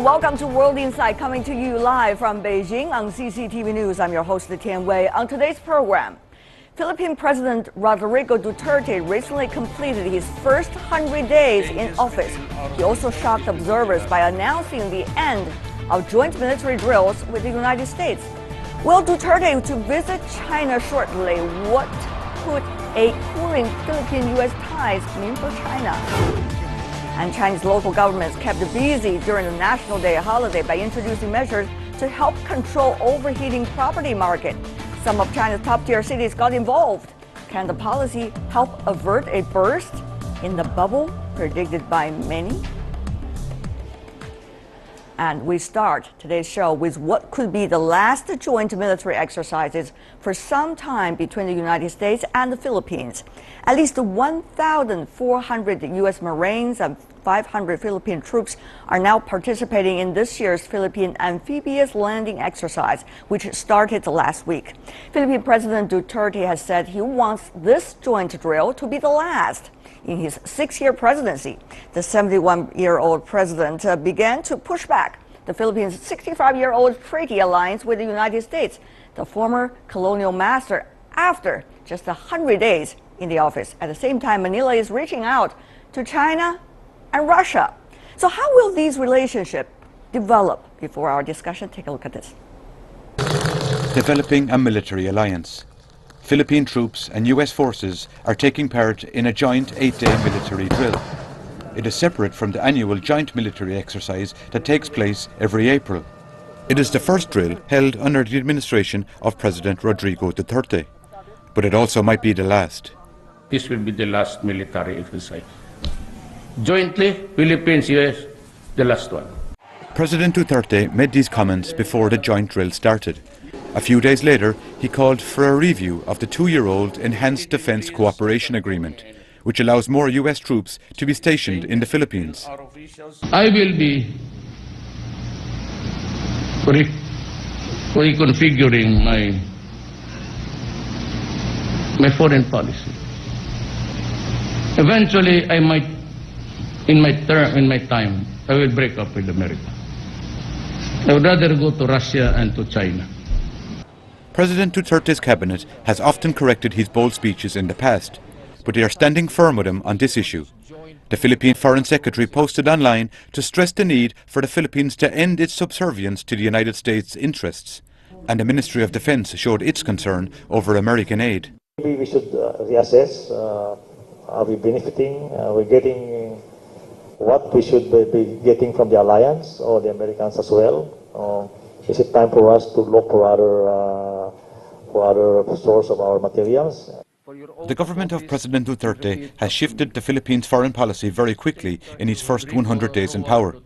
and welcome to World Insight, coming to you live from Beijing on CCTV News. I'm your host, Tian Wei. On today's program, Philippine President Rodrigo Duterte recently completed his first 100 days in office. He also shocked observers by announcing the end of joint military drills with the United States. Will Duterte to visit China shortly? What could a cooling Philippine-U.S. ties mean for China? And Chinese local governments kept busy during the National Day holiday by introducing measures to help control overheating property market. Some of China's top-tier cities got involved. Can the policy help avert a burst in the bubble predicted by many? And we start today's show with what could be the last joint military exercises for some time between the United States and the Philippines. At least 1,400 U.S. Marines and 500 Philippine troops are now participating in this year's Philippine amphibious landing exercise, which started last week. Philippine President Duterte has said he wants this joint drill to be the last in his 6-year presidency. The 71-year-old president began to push back the Philippines' 65-year-old treaty alliance with the United States, the former colonial master, after just 100 days in the office. At the same time, Manila is reaching out to China and Russia. So how will these relationships develop? Before our discussion, take a look at this. Developing a military alliance. Philippine troops and U.S. forces are taking part in a joint 8-day military drill. It is separate from the annual joint military exercise that takes place every April. It is the first drill held under the administration of President Rodrigo Duterte, but it also might be the last. This will be the last military exercise. Jointly, Philippines, U.S., the last one. President Duterte made these comments before the joint drill started. A few days later, he called for a review of the 2-year-old Enhanced Defense Cooperation Agreement, which allows more U.S. troops to be stationed in the Philippines. I will be reconfiguring my foreign policy. Eventually, I might, in my time, I will break up with America. I would rather go to Russia and to China. President Duterte's cabinet has often corrected his bold speeches in the past, but they are standing firm with him on this issue. The Philippine Foreign Secretary posted online to stress the need for the Philippines to end its subservience to the United States' interests, and the Ministry of Defense showed its concern over American aid. Maybe we should reassess. Are we benefiting? Are we getting what we should be getting from the alliance or the Americans as well? Is it time for us to look for other source of our materials? The government of President Duterte has shifted the Philippines' foreign policy very quickly in its first 100 days in power.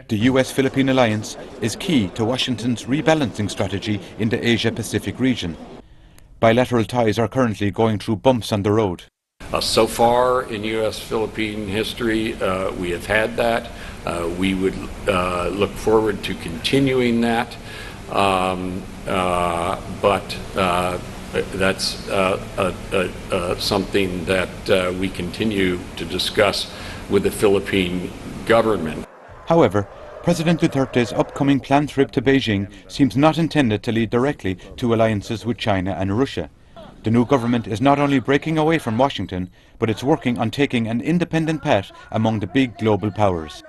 The U.S.-Philippine alliance is key to Washington's rebalancing strategy in the Asia-Pacific region. Bilateral ties are currently going through bumps on the road. So far in U.S.-Philippine history, we have had that. We would look forward to continuing that, but that's something that we continue to discuss with the Philippine government. However, President Duterte's upcoming planned trip to Beijing seems not intended to lead directly to alliances with China and Russia. The new government is not only breaking away from Washington, but it's working on taking an independent path among the big global powers.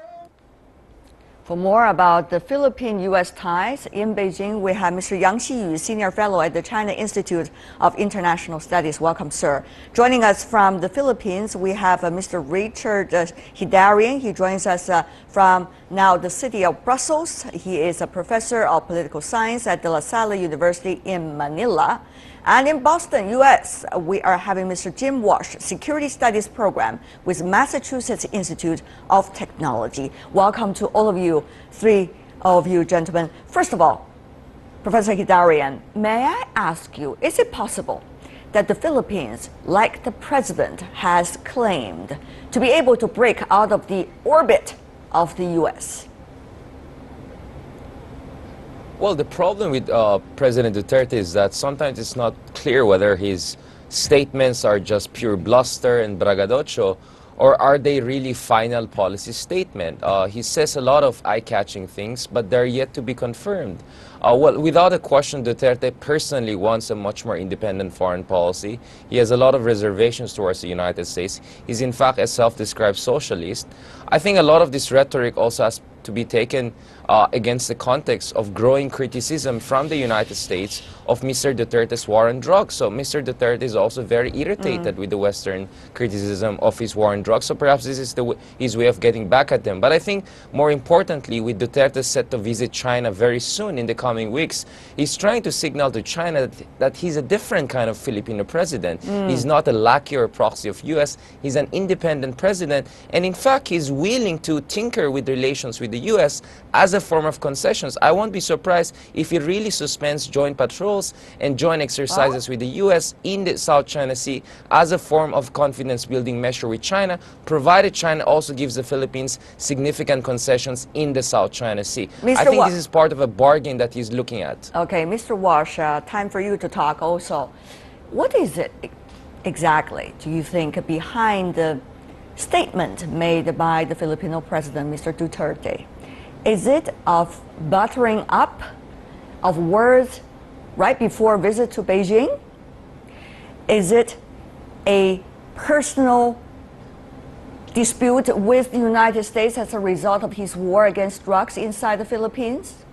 For more about the Philippine-U.S. ties in Beijing, we have Mr. Yang Xiyu, Senior Fellow at the China Institute of International Studies. Welcome, sir. Joining us from the Philippines, we have Mr. Richard Hidarian. He joins us from now the city of Brussels. He is a professor of political science at De La Salle University in Manila. And in Boston, U.S., we are having Mr. Jim Walsh, Security Studies Program with Massachusetts Institute of Technology. Welcome to all of you, three of you gentlemen. First of all, Professor Hidarian, may I ask you, is it possible that the Philippines, like the president has claimed, to be able to break out of the orbit of the U.S.? Well, the problem with President Duterte is that sometimes it's not clear whether his statements are just pure bluster and braggadocio, or are they really final policy statement? He says a lot of eye-catching things, but they're yet to be confirmed. Well, without a question, Duterte personally wants a much more independent foreign policy. He has a lot of reservations towards the United States. He's in fact a self-described socialist. I think a lot of this rhetoric also has to be taken against the context of growing criticism from the United States of Mr. Duterte's war on drugs. So Mr. Duterte is also very irritated with the Western criticism of his war on drugs. So perhaps this is his way of getting back at them. But I think more importantly, with Duterte set to visit China very soon in the coming weeks, he's trying to signal to China that he's a different kind of Filipino president. He's not a lackey or proxy of US. He's an independent president. And in fact, he's willing to tinker with relations with the US as a form of concessions. I won't be surprised if he really suspends joint patrols and joint exercises with the US in the South China Sea as a form of confidence-building measure with China, provided China also gives the Philippines significant concessions in the South China Sea. I think this is part of a bargain that he's looking at. Okay, Mr. Walsh, time for you to talk also. What is it exactly, do you think, behind the statement made by the Filipino president, Mr. Duterte? Is it of buttering up of words right before a visit to Beijing? Is it a personal dispute with the United States as a result of his war against drugs inside the Philippines?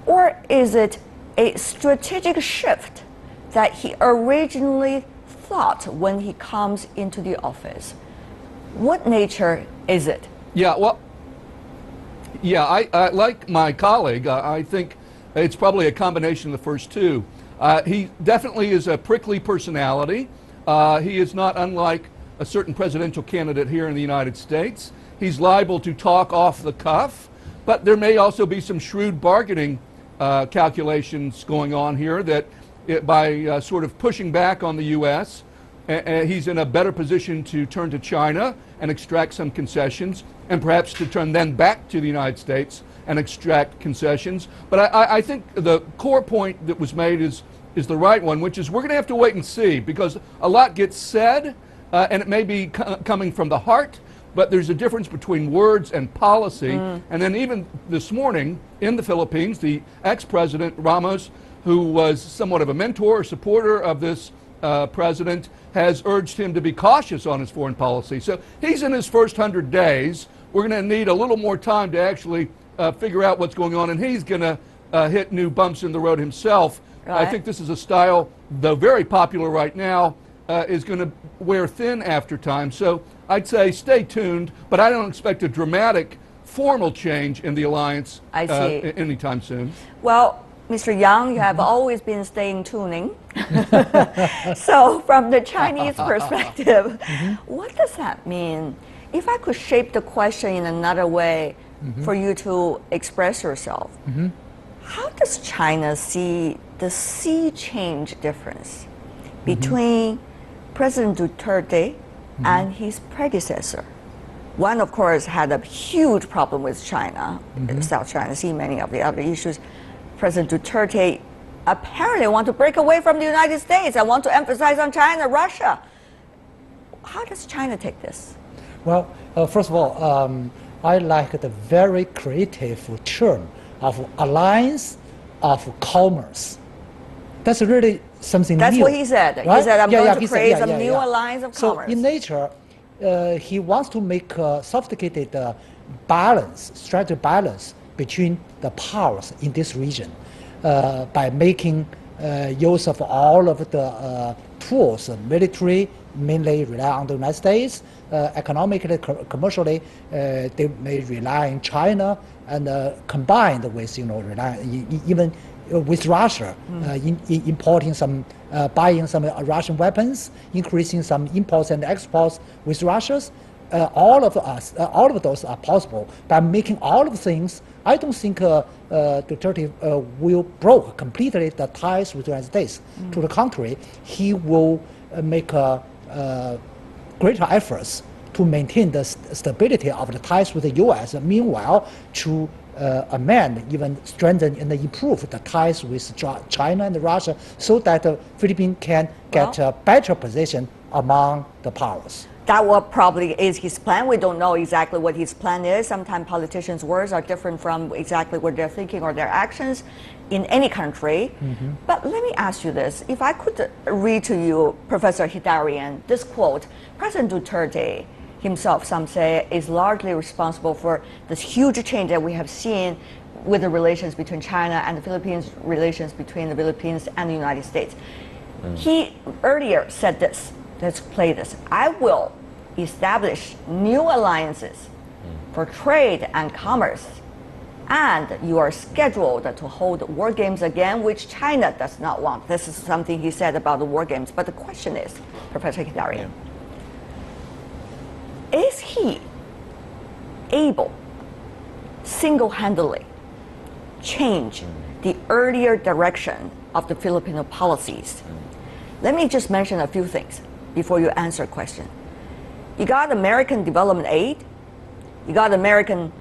Or is it a strategic shift that he originally thought when he comes into the office? What nature is it? Yeah, well, yeah, I like my colleague, I think it's probably a combination of the first two. He definitely is a prickly personality. He is not unlike a certain presidential candidate here in the United States. He's liable to talk off the cuff, but there may also be some shrewd bargaining calculations going on here that by sort of pushing back on the U.S., he's in a better position to turn to China and extract some concessions, and perhaps to turn then back to the United States and extract concessions. But I think the core point that was made is the right one, which is we're going to have to wait and see, because a lot gets said, and it may be coming from the heart, but there's a difference between words and policy. And then even this morning in the Philippines, the ex-president Ramos, who was somewhat of a mentor or supporter of this president, has urged him to be cautious on his foreign policy. So he's in his first 100 days. We're going to need a little more time to actually figure out what's going on, and he's going to hit new bumps in the road himself. Right. I think this is a style, though very popular right now, is going to wear thin after time. So I'd say stay tuned, but I don't expect a dramatic formal change in the alliance anytime soon. Well, Mr. Yang, you have always been staying tuning. So from the Chinese perspective, what does that mean? If I could shape the question in another way for you to express yourself, how does China see the sea change difference between President Duterte and his predecessor? One, of course, had a huge problem with China, South China Sea, many of the other issues. President Duterte apparently want to break away from the United States and want to emphasize on China, Russia. How does China take this? Well, first of all, I like the very creative term of alliance of commerce. That's really something new. That's what he said. Right? He said, I'm going to create a new alliance of commerce. So in nature, he wants to make a sophisticated balance, strategic balance between the powers in this region by making use of all of the tools, military, mainly rely on the United States, economically, commercially, they may rely on China, and combined with, even with Russia, importing some, buying some Russian weapons, increasing some imports and exports with Russia. All of those are possible. By making all of the things, I don't think Duterte will break completely the ties with the United States. To the contrary, he will make greater efforts to maintain the stability of the ties with the U.S. Meanwhile, to amend, even strengthen and improve the ties with China and Russia, so that the Philippines can get a better position among the powers. that what probably is his plan. We don't know exactly what his plan is. Sometimes politicians' words are different from exactly what they're thinking or their actions in any country. But let me ask you this. If I could read to you, Professor Heydarian, this quote, President Duterte himself, some say, is largely responsible for this huge change that we have seen with the relations between China and the Philippines, relations between the Philippines and the United States. He earlier said this, let's play this, I will establish new alliances for trade and commerce, and you are scheduled to hold war games again, which China does not want. This is something he said about the war games. But the question is, Professor Heydarian, is he able single-handedly change the earlier direction of the Filipino policies? Let me just mention a few things before you answer the question. You got American development aid, you got American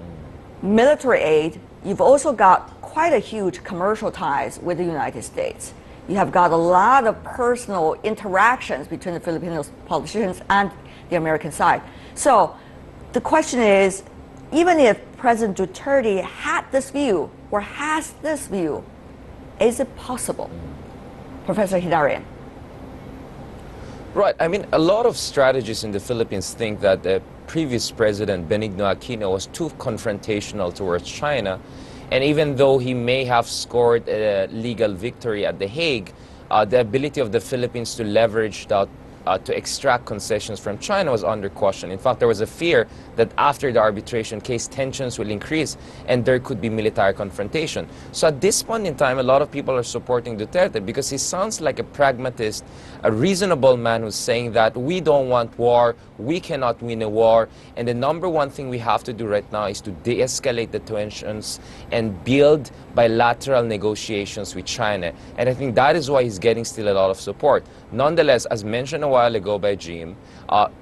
military aid, you've also got quite a huge commercial ties with the United States. You have got a lot of personal interactions between the Filipino politicians and the American side. So the question is, even if President Duterte had this view or has this view, is it possible? Professor Heydarian. Right. I mean, a lot of strategists in the Philippines think that the previous president, Benigno Aquino, was too confrontational towards China. And even though he may have scored a legal victory at The Hague, the ability of the Philippines to leverage that, to extract concessions from China was under question. In fact, there was a fear that after the arbitration case, tensions will increase and there could be military confrontation. So at this point in time, a lot of people are supporting Duterte because he sounds like a pragmatist, a reasonable man who's saying that we don't want war, we cannot win a war, and the number one thing we have to do right now is to de-escalate the tensions and build bilateral negotiations with China. And I think that is why he's getting still a lot of support. Nonetheless, as mentioned a while ago by Jim,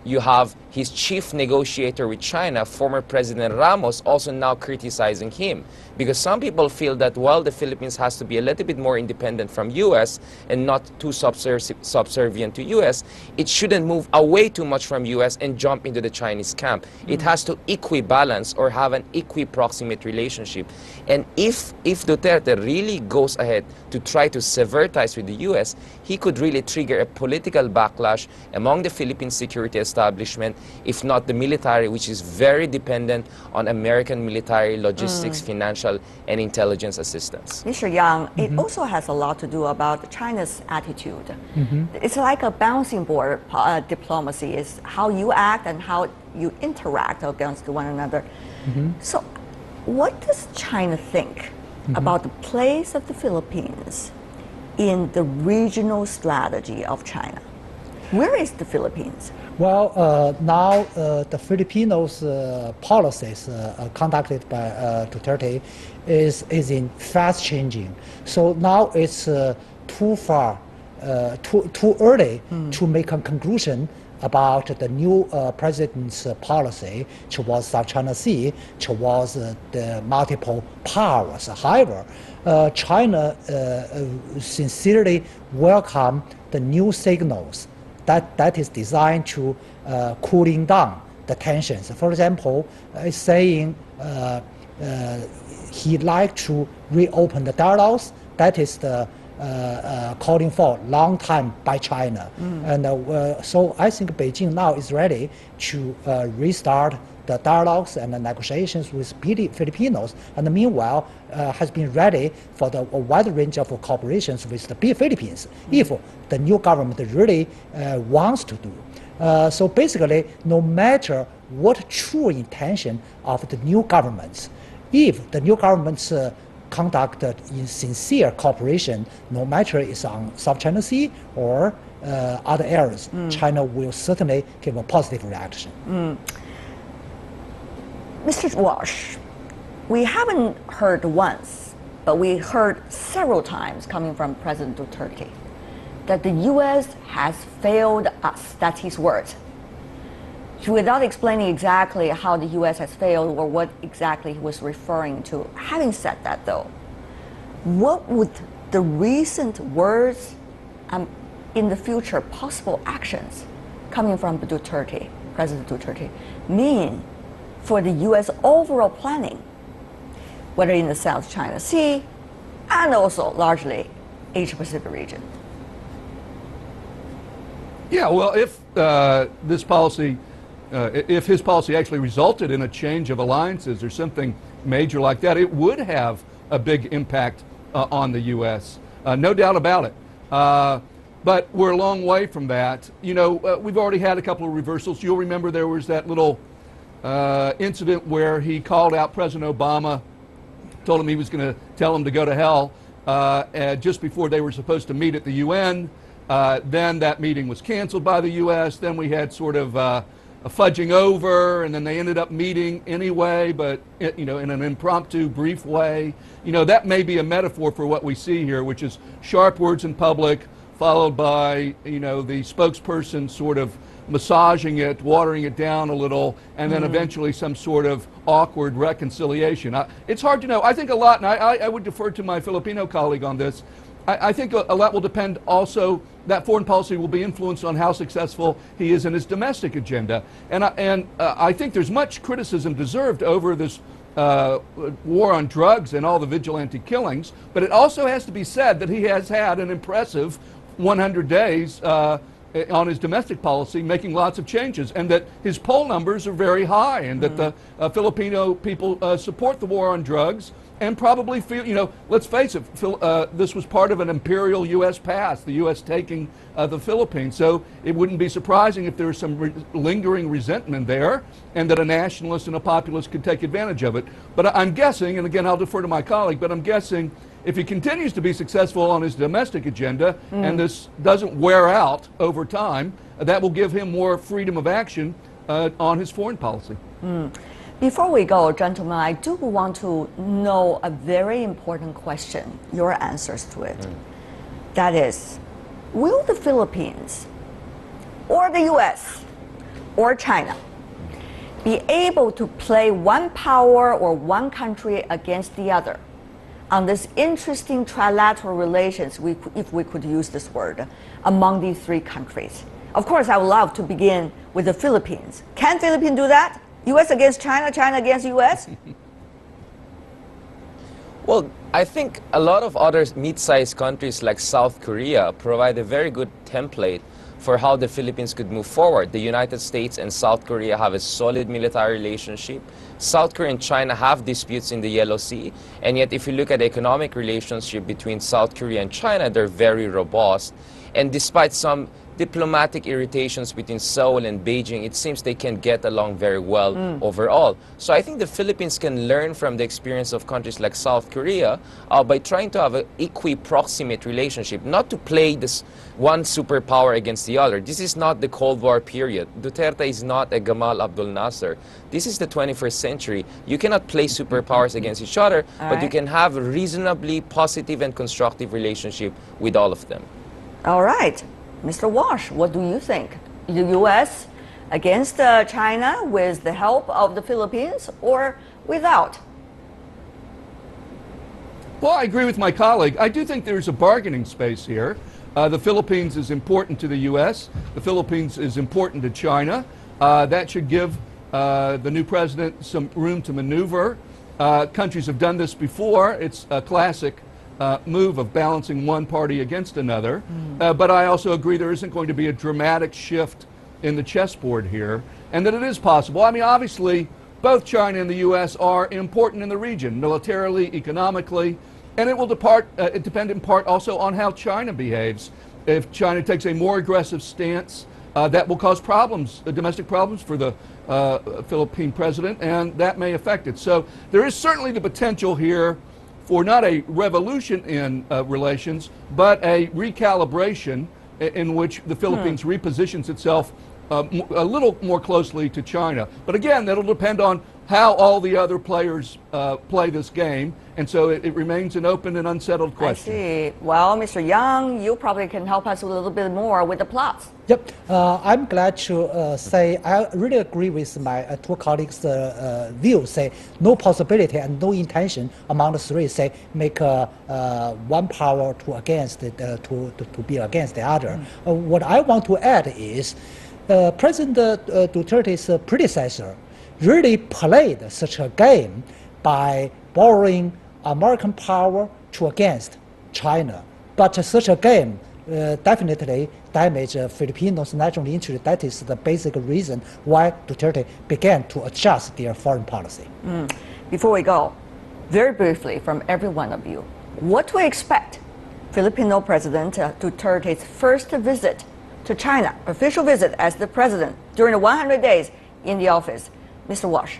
you have his chief negotiator with China, former President Ramos, also now criticizing him. Because some people feel that while the Philippines has to be a little bit more independent from U.S. and not too subservient to U.S., it shouldn't move away too much from U.S. and jump into the Chinese camp. It has to equibalance or have an equi-proximate relationship. And if Duterte really goes ahead to try to sever ties with the U.S., he could really trigger a political backlash among the Philippine security establishment, if not the military, which is very dependent on American military, logistics, financial, and intelligence assistance. Mr. Yang, it also has a lot to do about China's attitude. It's like a bouncing board diplomacy. It's how you act and how you interact against one another. So what does China think about the place of the Philippines in the regional strategy of China? Where is the Philippines? Well, now the Filipinos' policies conducted by Duterte is in fast changing. So now it's too early to make a conclusion about the new president's policy towards South China Sea, towards the multiple powers. However, China sincerely welcome the new signals that is designed to cooling down the tensions. For example, saying he'd like to reopen the dialogues. That is the calling for long time by China. And so I think Beijing now is ready to restart the dialogues and the negotiations with Filipinos, and meanwhile has been ready for the wide range of cooperations with the Philippines if the new government really wants to do. So basically, no matter what true intention of the new governments, if the new governments conducted in sincere cooperation, no matter it's on South China Sea or other areas, China will certainly give a positive reaction. Mr. Walsh, we haven't heard once, but we heard several times coming from President Duterte that the U.S. has failed us. That's his words. Without explaining exactly how the U.S. has failed or what exactly he was referring to. Having said that, though, what would the recent words in the future possible actions coming from Duterte President Duterte, mean for the U.S. overall planning, whether in the South China Sea and also largely Asia-Pacific region? Yeah, well, if this policy, if his policy actually resulted in a change of alliances or something major like that, it would have a big impact on the U.S. No doubt about it. But we're a long way from that. You know, we've already had a couple of reversals. You'll remember there was that little incident where he called out President Obama, told him he was going to tell him to go to hell just before they were supposed to meet at the UN. Then that meeting was canceled by the U.S. Then we had sort of a fudging over, and then they ended up meeting anyway, but you know, in an impromptu, brief way. You know, that may be a metaphor for what we see here, which is sharp words in public, followed by, you know, the spokesperson sort of massaging it, watering it down a little, and then eventually some sort of awkward reconciliation. It's hard to know. I think a lot, and I would defer to my Filipino colleague on this. I think a lot will depend also, that foreign policy will be influenced on how successful he is in his domestic agenda. And I think there's much criticism deserved over this war on drugs and all the vigilante killings, but it also has to be said that he has had an impressive 100 days on his domestic policy, making lots of changes, and that his poll numbers are very high, and that the Filipino people support the war on drugs, and probably feel, you know, let's face it, this was part of an imperial U.S. past, the U.S. taking the Philippines. So it wouldn't be surprising if there was some lingering resentment there, and that a nationalist and a populist could take advantage of it. But I'm guessing, and again, I'll defer to my colleague, but I'm guessing if he continues to be successful on his domestic agenda, and this doesn't wear out over time, that will give him more freedom of action on his foreign policy. Before we go, gentlemen, I do want to know a very important question, your answers to it. That is, will the Philippines or the US or China be able to play one power or one country against the other on this interesting trilateral relations, if we could use this word, among these three countries? Of course, I would love to begin with the Philippines. Can Philippines do that? U.S. against China, China against U.S.? Well, I think a lot of other mid-sized countries like South Korea provide a very good template for how the Philippines could move forward. The United States and South Korea have a solid military relationship. South Korea and China have disputes in the Yellow Sea, and yet if you look at the economic relationship between South Korea and China, they're very robust. And despite some diplomatic irritations between Seoul and Beijing, it seems they can get along very well overall. So I think the Philippines can learn from the experience of countries like South Korea by trying to have an equi-proximate relationship, not to play this one superpower against the other. This is not the Cold War period. Duterte is not a Gamal Abdel Nasser. This is the 21st century. You cannot play superpowers against each other, but you can have a reasonably positive and constructive relationship with all of them. All right. Mr. Walsh, what do you think? The U.S. against China with the help of the Philippines or without? Well, I agree with my colleague. I do think there's a bargaining space here. The Philippines is important to the U.S. The Philippines is important to China. That should give the new president some room to maneuver. Countries have done this before. It's a classic move of balancing one party against another. But I also agree there isn't going to be a dramatic shift in the chessboard here, and that it is possible. I mean, obviously, both China and the U.S. are important in the region, militarily, economically, and it will depend in part also on how China behaves. If China takes a more aggressive stance, that will cause problems, domestic problems for the Philippine president, and that may affect it. So there is certainly the potential here for not a revolution in relations, but a recalibration in which the Philippines repositions itself a little more closely to China. But again, that'll depend on how all the other players play this game, and so it remains an open and unsettled question. I see. Well, Mr. Yang, you probably can help us a little bit more with the plots. Yep, I'm glad to say I really agree with my two colleagues' view. Say no possibility and no intention among the three. Say make one power to against it, to be against the other. What I want to add is, President Duterte's predecessor really played such a game by borrowing American power to against China. But such a game definitely damaged Filipinos' national interest. That is the basic reason why Duterte began to adjust their foreign policy. Before we go, very briefly from every one of you, what to expect Filipino President Duterte's first visit to China, official visit as the president during the 100 days in the office. Mr. Walsh,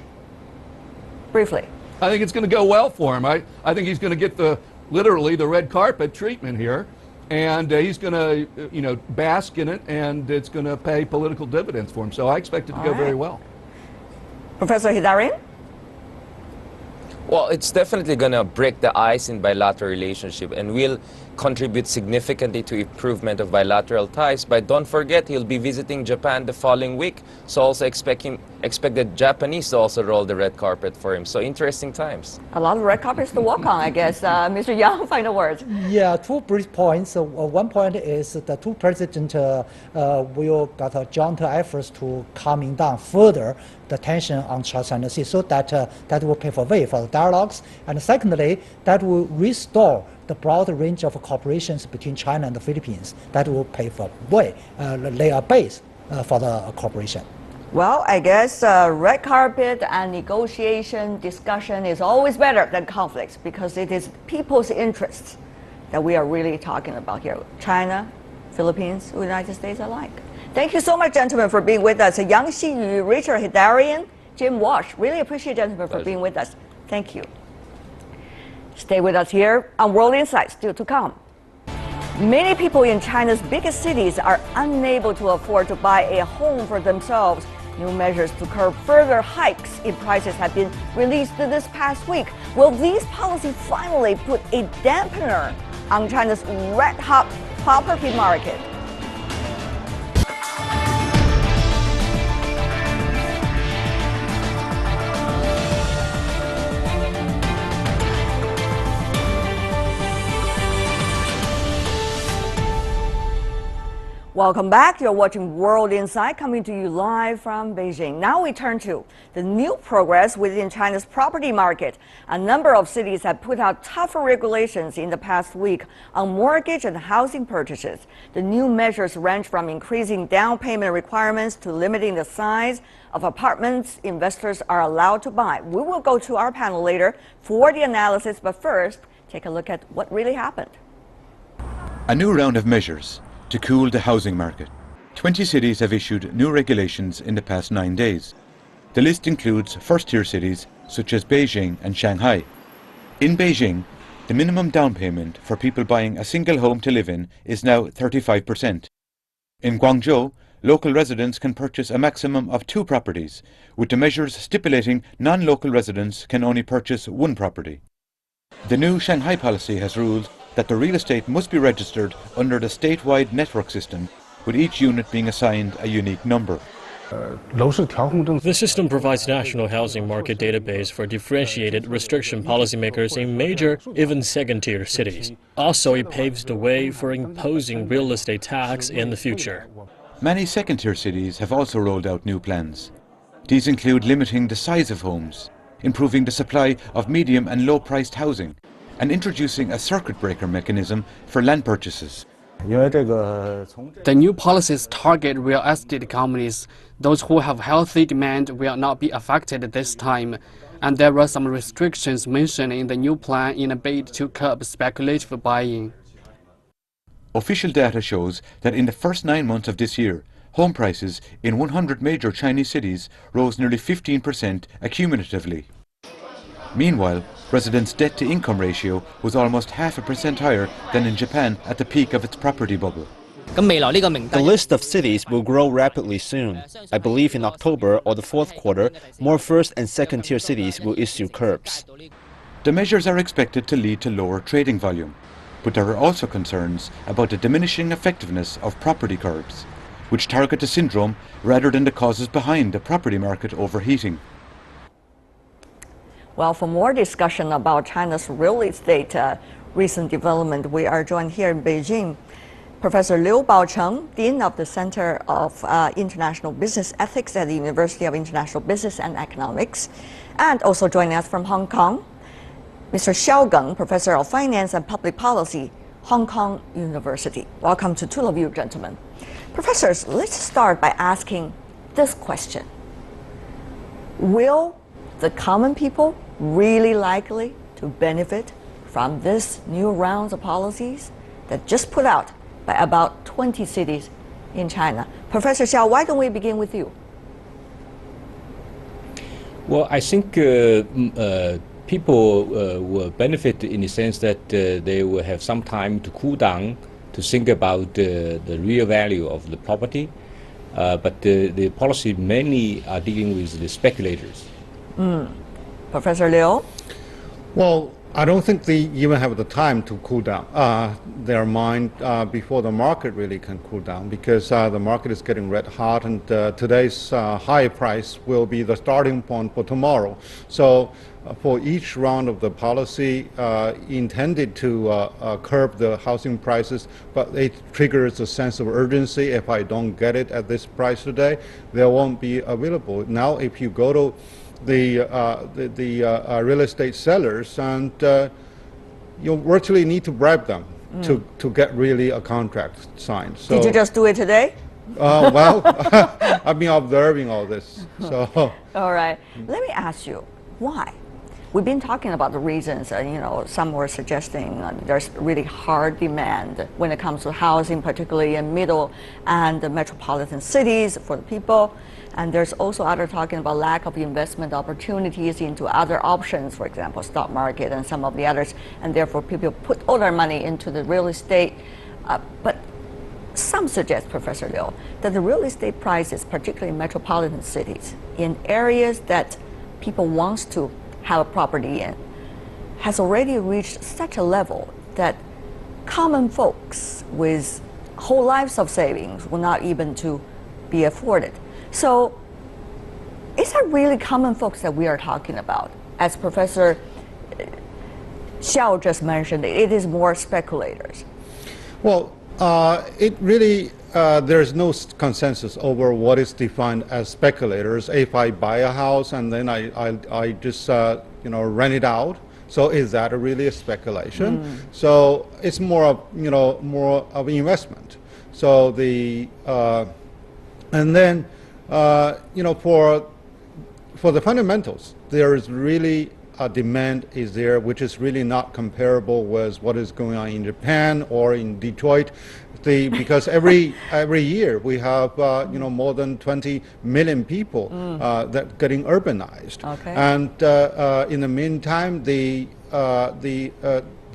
briefly. I think it's going to go well for him. I think he's going to get literally the red carpet treatment here, and he's going to, bask in it, and it's going to pay political dividends for him. So I expect it to go very well. Professor Hidarian? Well, it's definitely going to break the ice in bilateral relationship and will contribute significantly to improvement of bilateral ties. But don't forget, he'll be visiting Japan the following week. So also expect the Japanese to also roll the red carpet for him. So interesting times. A lot of red carpets to walk on, I guess. Mr. Yang, final words. Yeah, two brief points. One point is the two presidents will got a joint efforts to calming down further the tension on South China Sea, so that that will pave a way for the dialogues. And secondly, that will restore the broad range of cooperations between China and the Philippines. That will pave a way, lay a base for the cooperation. Well, I guess red carpet and negotiation discussion is always better than conflicts, because it is people's interests that we are really talking about here. China, Philippines, United States alike. Thank you so much, gentlemen, for being with us. Yang Xiyu, Richard Hidarian, Jim Walsh. Really appreciate, gentlemen, for being with us. Thank you. Stay with us here on World Insight, still to come. Many people in China's biggest cities are unable to afford to buy a home for themselves. New measures to curb further hikes in prices have been released this past week. Will these policies finally put a dampener on China's red-hot property market? Welcome back. You're watching World Insight, coming to you live from Beijing. Now we turn to the new progress within China's property market. A number of cities have put out tougher regulations in the past week on mortgage and housing purchases. The new measures range from increasing down payment requirements to limiting the size of apartments investors are allowed to buy. We will go to our panel later for the analysis, but first, take a look at what really happened. A new round of measures to cool the housing market. 20 cities have issued new regulations in the past 9 days. The list includes first-tier cities such as Beijing and Shanghai. In Beijing, the minimum down payment for people buying a single home to live in is now 35%. In Guangzhou, local residents can purchase a maximum of 2 properties, with the measures stipulating non-local residents can only purchase 1 property. The new Shanghai policy has ruled that the real estate must be registered under the statewide network system, with each unit being assigned a unique number. The system provides national housing market database for differentiated restriction policymakers in major, even second-tier cities. Also, it paves the way for imposing real estate tax in the future. Many second-tier cities have also rolled out new plans. These include limiting the size of homes, improving the supply of medium and low-priced housing, and introducing a circuit breaker mechanism for land purchases. The new policies target real estate companies. Those who have healthy demand will not be affected this time. And there are some restrictions mentioned in the new plan in a bid to curb speculative buying. Official data shows that in the first 9 months of this year, home prices in 100 major Chinese cities rose nearly 15% accumulatively. Meanwhile, residents' debt-to-income ratio was almost 0.5% higher than in Japan at the peak of its property bubble. The list of cities will grow rapidly soon. I believe in October or the fourth quarter, more first and second-tier cities will issue curbs. The measures are expected to lead to lower trading volume, but there are also concerns about the diminishing effectiveness of property curbs, which target the syndrome rather than the causes behind the property market overheating. Well, for more discussion about China's real estate recent development, we are joined here in Beijing Professor Liu Baocheng, Dean of the Center of International Business Ethics at the University of International Business and Economics. And also joining us from Hong Kong, Mr. Xiao Geng, Professor of Finance and Public Policy, Hong Kong University. Welcome to two of you, gentlemen. Professors, let's start by asking this question. Will the common people really likely to benefit from this new rounds of policies that just put out by about 20 cities in China? Professor Xiao, why don't we begin with you? Well, I think people will benefit in the sense that they will have some time to cool down, to think about the real value of the property. But the policy mainly are dealing with the speculators. Professor Liu? Well, I don't think they even have the time to cool down their mind before the market really can cool down, because the market is getting red hot, and today's high price will be the starting point for tomorrow. So for each round of the policy intended to curb the housing prices, but it triggers a sense of urgency. If I don't get it at this price today, they won't be available. Now, if you go to the real estate sellers, and you virtually need to bribe them to get really a contract signed. So, did you just do it today? Well, I've been observing all this. So. All right. Let me ask you, why? We've been talking about the reasons, some were suggesting there's really hard demand when it comes to housing, particularly in middle and the metropolitan cities for the people. And there's also other talking about lack of investment opportunities into other options, for example, stock market and some of the others, and therefore people put all their money into the real estate. But some suggest, Professor Liu, that the real estate prices, particularly in metropolitan cities, in areas that people want to have a property in, has already reached such a level that common folks with whole lives of savings will not even to be afforded. So is that really common folks that we are talking about? As Professor Xiao just mentioned, it is more speculators. Well, it really, there's no consensus over what is defined as speculators. If I buy a house and then I just rent it out, so is that really a speculation? So it's more of investment. So and then for the fundamentals, there is really a demand is there, which is really not comparable with what is going on in Japan or in Detroit. Because every year we have more than 20 million people that getting urbanized, and in the meantime the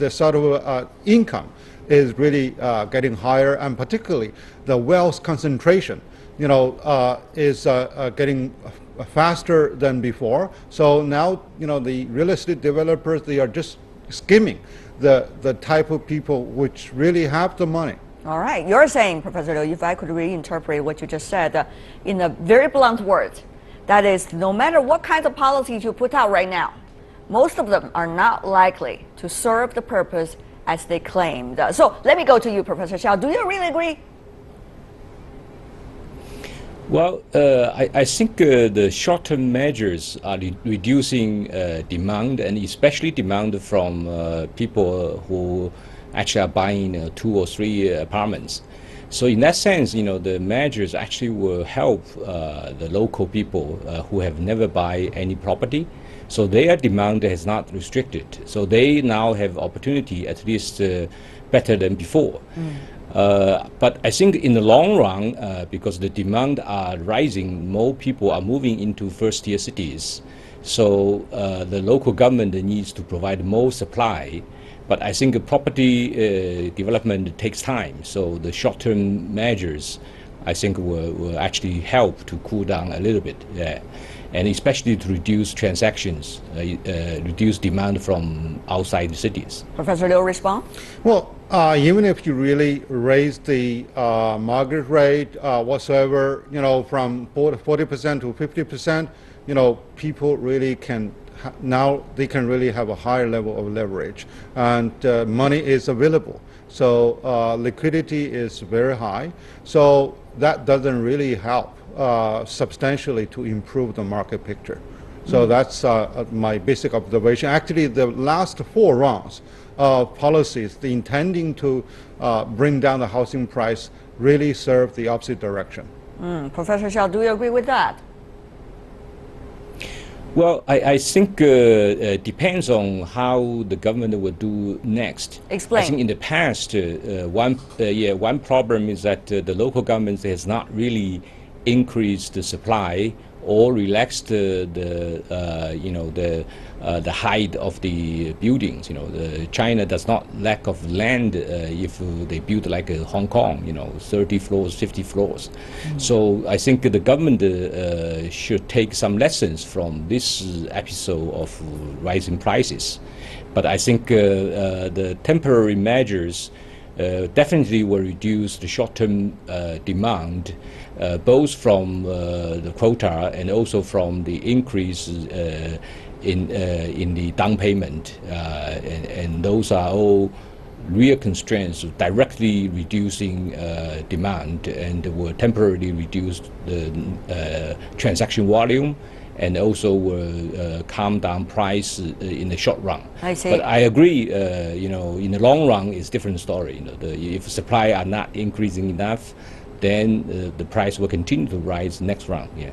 sort of income is really getting higher, and particularly the wealth concentration is getting faster than before. So now the real estate developers, they are just skimming the type of people which really have the money. All right, you're saying, Professor Liu, if I could reinterpret what you just said in a very blunt words, that is, no matter what kinds of policies you put out right now, most of them are not likely to serve the purpose as they claimed. So let me go to you, Professor Xiao. Do you really agree? Well, I think the short-term measures are reducing demand, and especially demand from people who actually are buying 2 or 3 apartments. So in that sense, the measures actually will help the local people who have never buy any property. So their demand is not restricted. So they now have opportunity, at least better than before. But I think in the long run, because the demand are rising, more people are moving into first-tier cities. So the local government needs to provide more supply. But I think property development takes time. So the short-term measures, I think, will actually help to cool down a little bit. And especially to reduce transactions, reduce demand from outside cities. Professor Liu, respond? Well, even if you really raise the mortgage rate whatsoever, from 40% to 50%, people really can now they can really have a higher level of leverage, and money is available. So liquidity is very high. So that doesn't really help substantially to improve the market picture. So that's my basic observation. Actually, the last 4 rounds of policies, the intending to bring down the housing price, really serve the opposite direction. Professor Xiao, do you agree with that? Well, I think it depends on how the government will do next. Explain. I think in the past, one problem is that the local government has not really increased the supply or relaxed the height of the buildings. China does not lack of land if they build like Hong Kong, 30 floors, 50 floors. So I think the government should take some lessons from this episode of rising prices. But I think the temporary measures definitely will reduce the short-term demand, both from the quota and also from the increase in the down payment, and those are all real constraints directly reducing demand and will temporarily reduce the transaction volume and also will calm down price in the short run. I see. But I agree, in the long run, it's a different story. If supply are not increasing enough, then the price will continue to rise next round. Yeah.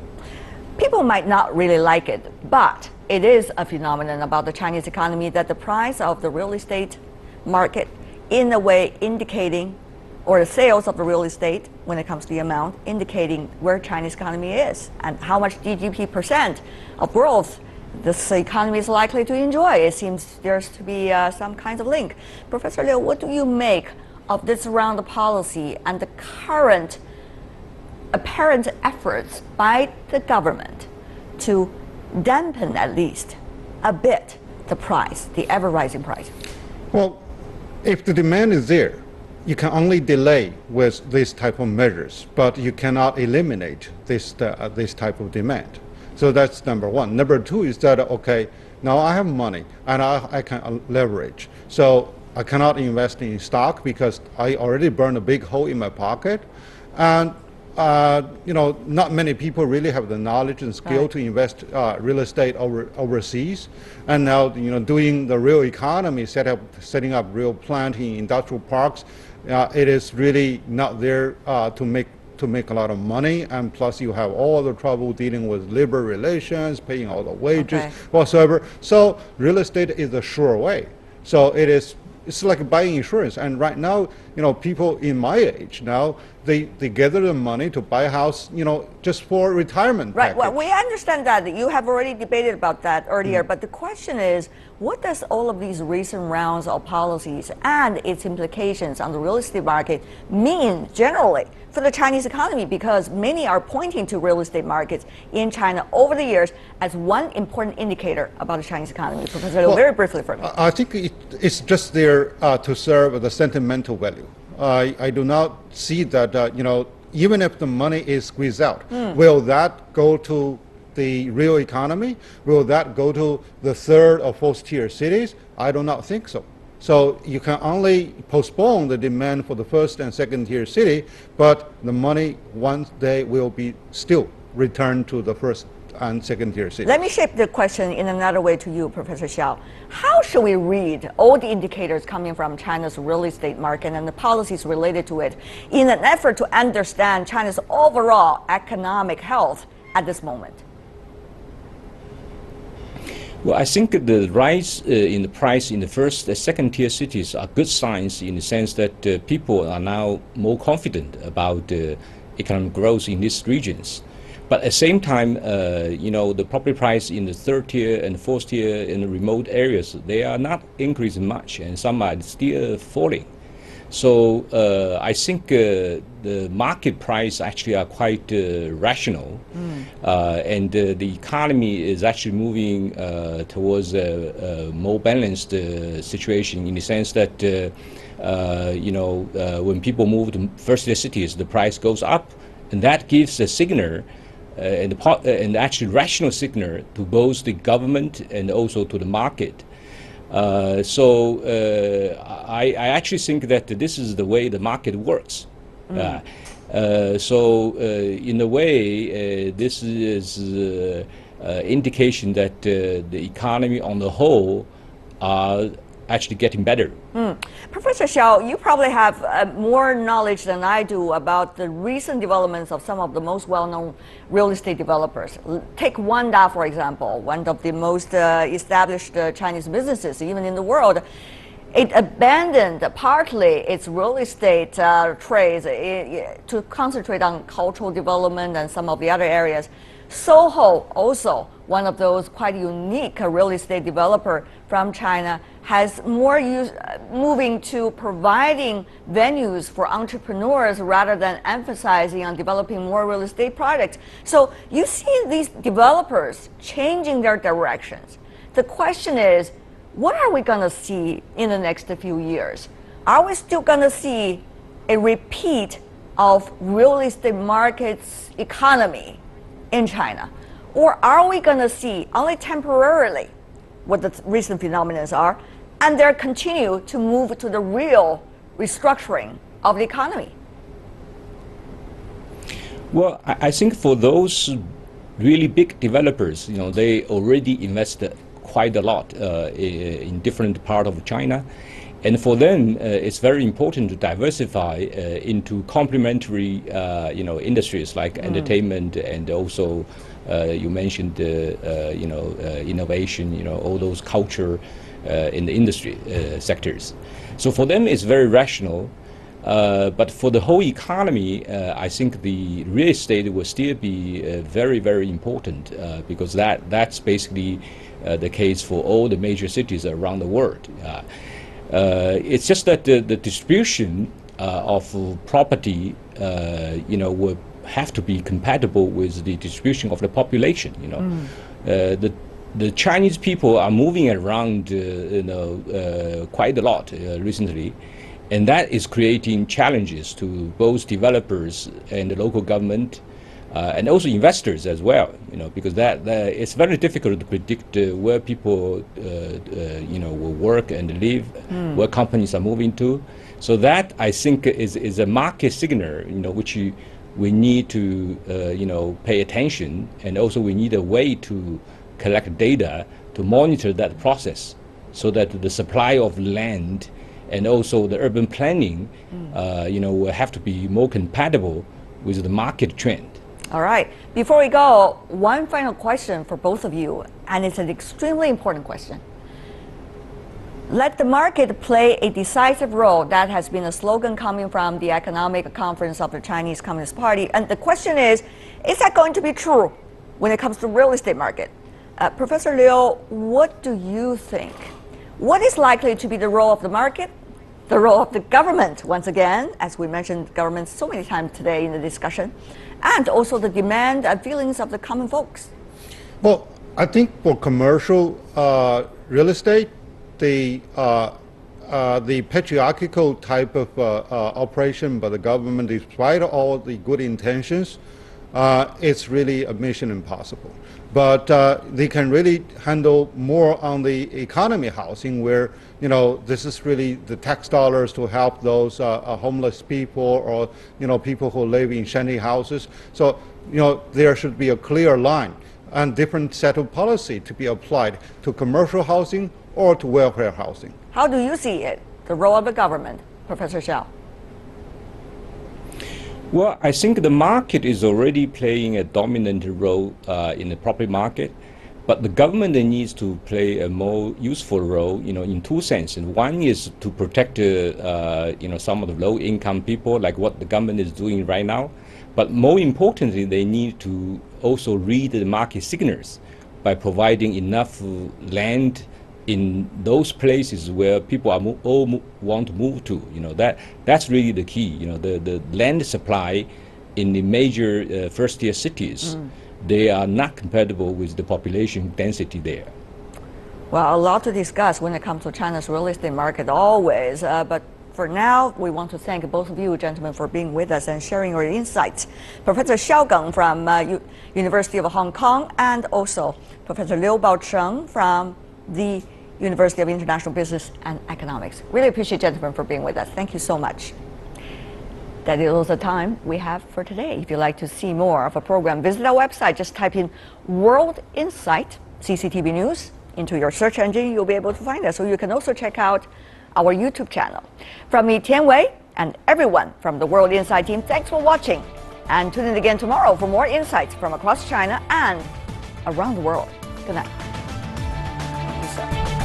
People might not really like it, but it is a phenomenon about the Chinese economy that the price of the real estate market, in a way indicating, or the sales of the real estate, when it comes to the amount, indicating where Chinese economy is and how much GDP % of growth this economy is likely to enjoy. It seems there's to be some kinds of link. Professor Liu, what do you make of this round of policy and the current apparent efforts by the government to dampen at least a bit the price, the ever-rising price? Well, if the demand is there, you can only delay with this type of measures, but you cannot eliminate this type of demand. So that's number one. Number two is that, okay, now I have money and I can leverage. So I cannot invest in stock because I already burned a big hole in my pocket. And not many people really have the knowledge and skill to invest real estate overseas. And now, doing the real economy, setting up real plant in industrial parks, it is really not there to make a lot of money. And plus, you have all the trouble dealing with labor relations, paying all the wages, whatsoever. So real estate is a sure way. So it's like buying insurance. And right now, people in my age now, they gather the money to buy a house, just for retirement. Right. Well, we understand that. You have already debated about that earlier. But the question is, what does all of these recent rounds of policies and its implications on the real estate market mean generally for the Chinese economy? Because many are pointing to real estate markets in China over the years as one important indicator about the Chinese economy. Professor Liu, very briefly for me. I think it's just there to serve the sentimental value. I do not see that, even if the money is squeezed out, will that go to the real economy? Will that go to the third or fourth tier cities? I do not think so. So you can only postpone the demand for the first and second tier city, but the money one day will be still returned to the first and second tier cities. Let me shape the question in another way to you, Professor Xiao. How should we read all the indicators coming from China's real estate market and the policies related to it in an effort to understand China's overall economic health at this moment? Well, I think the rise in the price in the first and second tier cities are good signs in the sense that people are now more confident about economic growth in these regions. But at the same time, the property price in the third tier and fourth tier in the remote areas, they are not increasing much, and some are still falling. So I think the market price actually are quite rational, and the economy is actually moving towards a more balanced situation in the sense that when people move to first-tier cities, the price goes up, and that gives a signal. And actually rational signal to both the government and also to the market. I actually think that this is the way the market works. In a way, this is indication that the economy on the whole are actually getting better. Professor Xiao, you probably have more knowledge than I do about the recent developments of some of the most well-known real estate developers. Take Wanda, for example, one of the most established Chinese businesses even in the world. It abandoned partly its real estate trades to concentrate on cultural development and some of the other areas. Soho, also one of those quite unique real estate developer from China, has more moving to providing venues for entrepreneurs rather than emphasizing on developing more real estate projects. So you see these developers changing their directions. The question is, what are we going to see in the next few years? Are we still going to see a repeat of real estate markets economy in China? Or are we going to see only temporarily what the recent phenomena are, and they continue to move to the real restructuring of the economy? Well, I think for those really big developers, they already invested quite a lot in different parts of China. And for them, it's very important to diversify into complementary, industries like entertainment, and also you mentioned, innovation, all those culture in the industry sectors. So for them, it's very rational. But for the whole economy, I think the real estate will still be very, very important because that's basically the case for all the major cities around the world. It's just that the distribution of property, will have to be compatible with the distribution of the population. The Chinese people are moving around, quite a lot recently, and that is creating challenges to both developers and the local government. And also investors as well, because that it's very difficult to predict where people, will work and live, where companies are moving to. So that, I think, is a market signal, which we need to, pay attention, and also we need a way to collect data to monitor that process, so that the supply of land and also the urban planning, will have to be more compatible with the market trend. All right. Before we go, one final question for both of you, and it's an extremely important question. Let the market play a decisive role. That has been a slogan coming from the Economic Conference of the Chinese Communist Party. And the question is that going to be true when it comes to real estate market? Professor Liu, what do you think? What is likely to be the role of the market, the role of the government, once again, as we mentioned government so many times today in the discussion, and also the demand and feelings of the common folks? Well, I think for commercial real estate, the patriarchal type of operation by the government, despite all the good intentions, it's really a mission impossible. But they can really handle more on the economy housing, where this is really the tax dollars to help those homeless people, or people who live in shanty houses. So there should be a clear line and different set of policy to be applied to commercial housing or to welfare housing. How do you see it, the role of the government, Professor Xiao? Well, I think the market is already playing a dominant role in the property market, but the government needs to play a more useful role, in two senses. And one is to protect, some of the low-income people, like what the government is doing right now. But more importantly, they need to also read the market signals by providing enough land in those places where people are all want to move to. That's really the key. The land supply in the major first-tier cities, they are not compatible with the population density there. Well, a lot to discuss when it comes to China's real estate market always, but for now, we want to thank both of you, gentlemen, for being with us and sharing your insights. Professor Xiao Geng from University of Hong Kong, and also Professor Liu Baocheng from the University of International Business and Economics. Really appreciate, gentlemen, for being with us. Thank you so much. That is all the time we have for today. If you'd like to see more of a program, visit our website. Just type in World Insight CCTV News into your search engine. You'll be able to find us. So you can also check out our YouTube channel. From me, Tian Wei, and everyone from the World Insight team, thanks for watching. And tune in again tomorrow for more insights from across China and around the world. Good night. Thank you, sir.